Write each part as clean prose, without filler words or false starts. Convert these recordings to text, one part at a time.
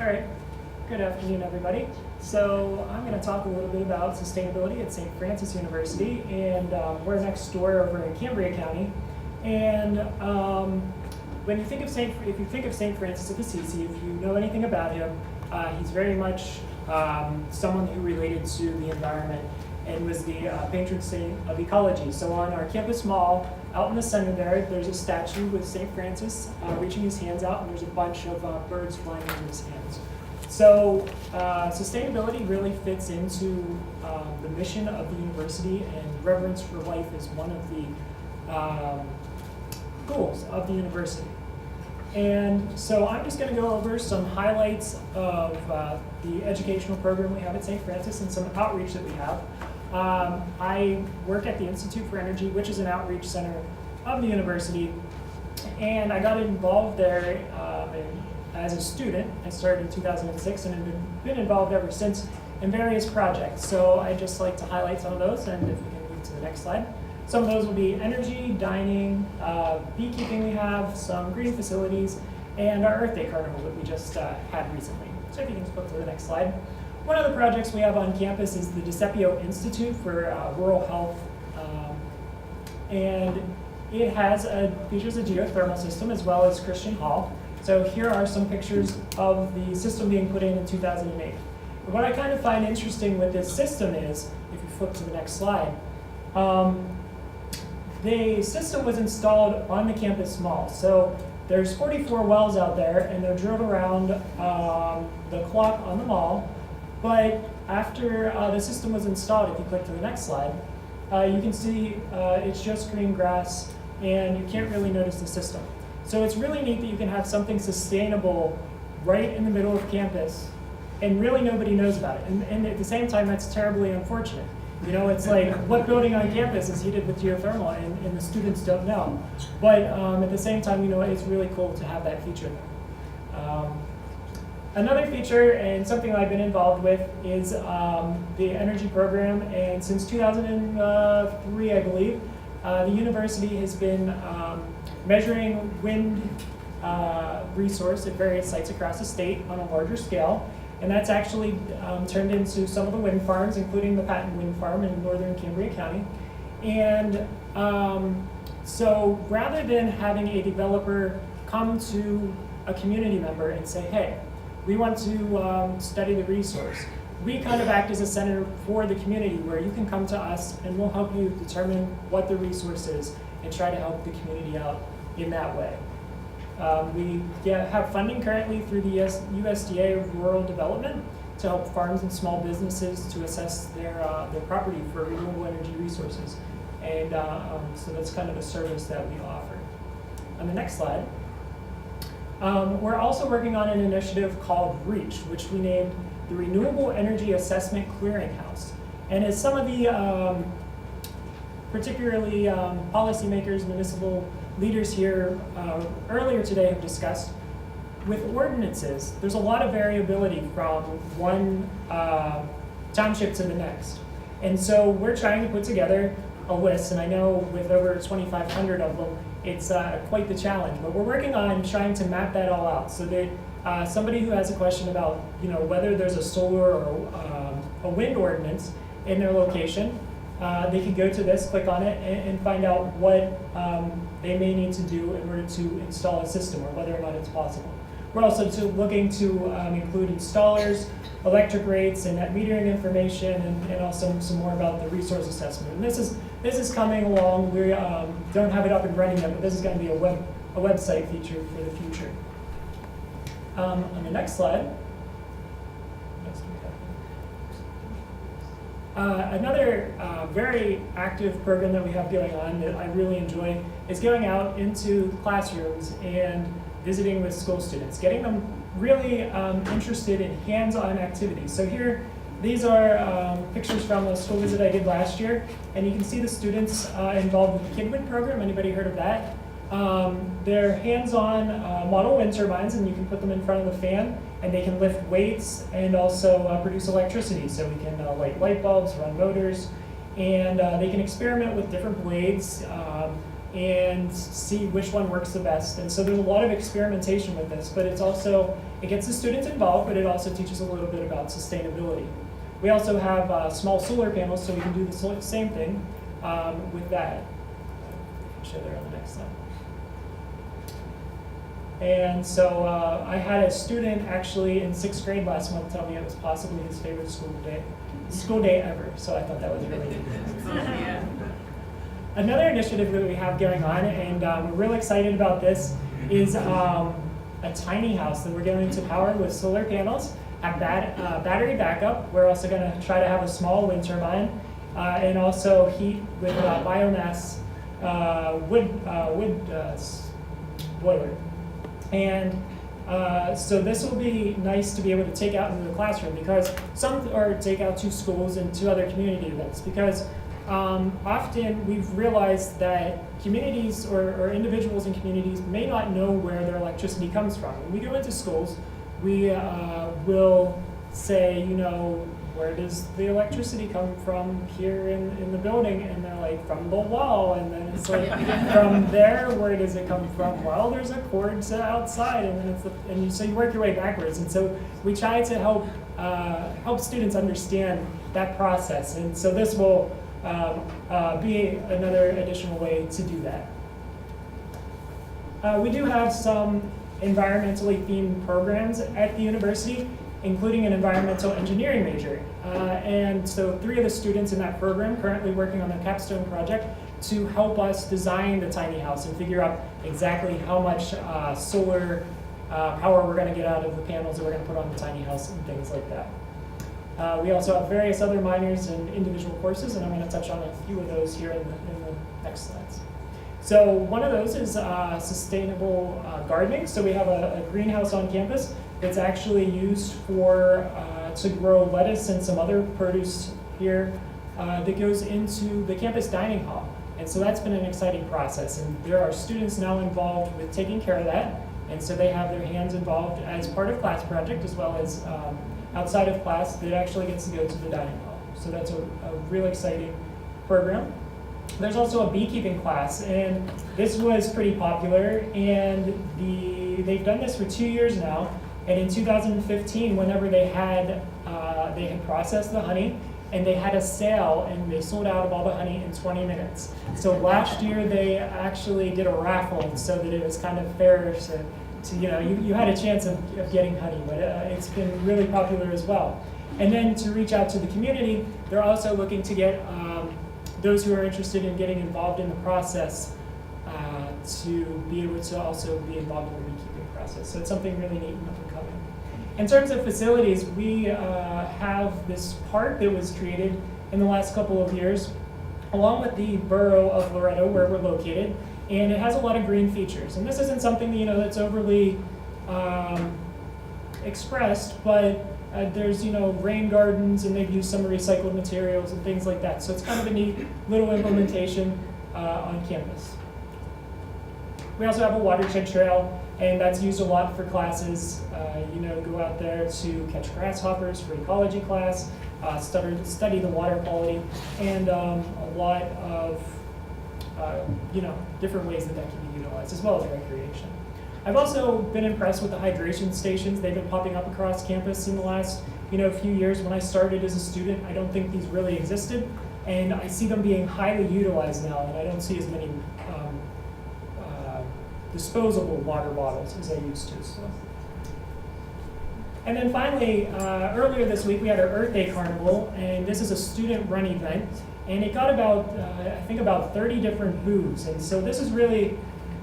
All right, good afternoon, everybody. So I'm going to talk a little bit about sustainability at St. Francis University, and we're next door over in Cambria County. And when you think of if you think of St. Francis of Assisi, if you know anything about him, he's very much someone who related to the environment and was the patron saint of ecology. So on our campus mall, out in the center there's a statue with St. Francis reaching his hands out, and there's a bunch of birds flying over his hands. So sustainability really fits into the mission of the university, and reverence for life is one of the goals of the university. And so I'm just going to go over some highlights of the educational program we have at St. Francis and some outreach that we have. I work at the Institute for Energy, which is an outreach center of the university, and I got involved there as a student. I started in 2006 and have been involved ever since in various projects. So I just like to highlight some of those, and if we can move to the next slide. Some of those will be energy, dining, beekeeping we have, some green facilities, and our Earth Day Carnival that we just had recently. So if you can just flip to the next slide. One of the projects we have on campus is the DeCepio Institute for Rural Health, and it features a geothermal system as well as Christian Hall. So here are some pictures of the system being put in 2008. But what I kind of find interesting with this system is, if you flip to the next slide, the system was installed on the campus mall. So there's 44 wells out there, and they're drilled around the clock on the mall. But after the system was installed, if you click to the next slide, you can see it's just green grass, and you can't really notice the system. So it's really neat that you can have something sustainable right in the middle of campus, and really nobody knows about it. And at the same time, that's terribly unfortunate. You know, it's like, what building on campus is heated with geothermal, and the students don't know. But at the same time, you know, it's really cool to have that feature there. Another feature, and something I've been involved with, is the energy program. And since 2003, I believe, the university has been measuring wind resource at various sites across the state on a larger scale. And that's actually turned into some of the wind farms, including the Patton Wind Farm in northern Cambria County. And so rather than having a developer come to a community member and say, hey, we want to study the resource, we kind of act as a center for the community where you can come to us and we'll help you determine what the resource is and try to help the community out in that way. We have funding currently through the USDA Rural Development to help farms and small businesses to assess their property for renewable energy resources. And so that's kind of a service that we offer. On the next slide, we're also working on an initiative called REACH, which we named the Renewable Energy Assessment Clearinghouse. And as some of the particularly policymakers, municipal leaders here earlier today have discussed, with ordinances, there's a lot of variability from one township to the next. And so we're trying to put together a list, and I know with over 2,500 of them, it's quite the challenge, but we're working on trying to map that all out so that somebody who has a question about, you know, whether there's a solar or a wind ordinance in their location, they can go to this, click on it, and find out what they may need to do in order to install a system or whether or not it's possible. We're also looking to include installers, electric rates, and net metering information, and also some more about the resource assessment. And this is coming along. We don't have it up and running yet, but this is going to be a website feature for the future. On the next slide. Another very active program that we have going on that I really enjoy is going out into classrooms and visiting with school students, getting them really interested in hands-on activities. So here, these are pictures from a school visit I did last year, and you can see the students involved with the KidWin program. Anybody heard of that? They're hands-on model wind turbines, and you can put them in front of the fan, and they can lift weights and also produce electricity. So we can light light bulbs, run motors, and they can experiment with different blades and see which one works the best. And so there's a lot of experimentation with this, but it gets the students involved, but it also teaches a little bit about sustainability. We also have small solar panels, so we can do the same thing with that. I'll show there on the next slide. And so I had a student actually in 6th grade last month tell me it was possibly his favorite school day ever. So I thought that was really neat. Yeah. Another initiative that we have going on, and we're really excited about this, is a tiny house that we're going to power with solar panels, have battery backup. We're also going to try to have a small wind turbine, and also heat with biomass wood boiler. And so this will be nice to be able to take out into the classroom, because or take out to schools and to other community events, because often we've realized that communities or individuals in communities may not know where their electricity comes from. When we go into schools, we will say, you know, where does the electricity come from here in the building? And they're like, from the wall. And then it's like, from there, where does it come from? Well, there's a cord to outside, and then so you work your way backwards. And so we try to help students understand that process. And so this will be another additional way to do that. We do have some environmentally themed programs at the university, including an environmental engineering major. And so 3 of the students in that program currently working on their capstone project to help us design the tiny house and figure out exactly how much solar power we're going to get out of the panels that we're going to put on the tiny house and things like that. We also have various other minors and individual courses, and I'm going to touch on a few of those here in the next slides. So one of those is sustainable gardening. So we have a greenhouse on campus that's actually used for to grow lettuce and some other produce here that goes into the campus dining hall. And so that's been an exciting process. And there are students now involved with taking care of that. And so they have their hands involved as part of class project, as well as outside of class that actually gets to go to the dining hall. So that's a really exciting program. There's also a beekeeping class, and this was pretty popular, and they've done this for 2 years now. And in 2015, whenever they had processed the honey, and they had a sale, and they sold out of all the honey in 20 minutes. So last year they actually did a raffle so that it was kind of fair to you know, you had a chance of getting honey, but it's been really popular as well. And then to reach out to the community, they're also looking to get those who are interested in getting involved in the process to be able to also be involved in the beekeeping process. So it's something really neat and up and coming. In terms of facilities, we have this park that was created in the last couple of years, along with the borough of Loretto, where we're located, and it has a lot of green features. And this isn't something, you know, that's overly expressed, but there's, you know, rain gardens, and they've used some recycled materials and things like that. So it's kind of a neat little implementation on campus. We also have a watershed trail, and that's used a lot for classes. You know, go out there to catch grasshoppers for ecology class, study the water quality, and a lot of you know, different ways that can be utilized, as well as recreation. I've also been impressed with the hydration stations. They've been popping up across campus in the last, you know, few years. When I started as a student, I don't think these really existed, and I see them being highly utilized now, and I don't see as many disposable water bottles as I used to. So. And then finally, earlier this week we had our Earth Day Carnival, and this is a student-run event, and it got about, I think about 30 different booths, and so this has really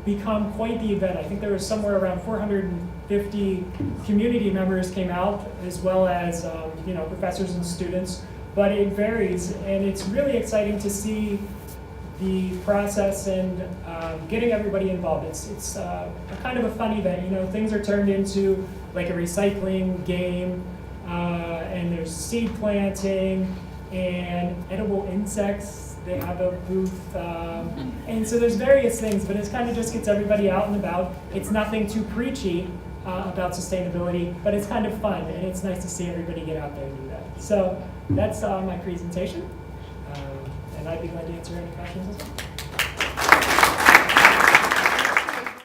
become quite the event. I think there was somewhere around 450 community members came out, as well as you know, professors and students, but it varies, and it's really exciting to see the process and getting everybody involved. It's a kind of a fun event. You know, things are turned into like a recycling game, and there's seed planting and edible insects. They have a booth, and so there's various things, but it kind of just gets everybody out and about. It's nothing too preachy about sustainability, but it's kind of fun, and it's nice to see everybody get out there and do that. So that's my presentation. And I'd be glad to answer any questions as well.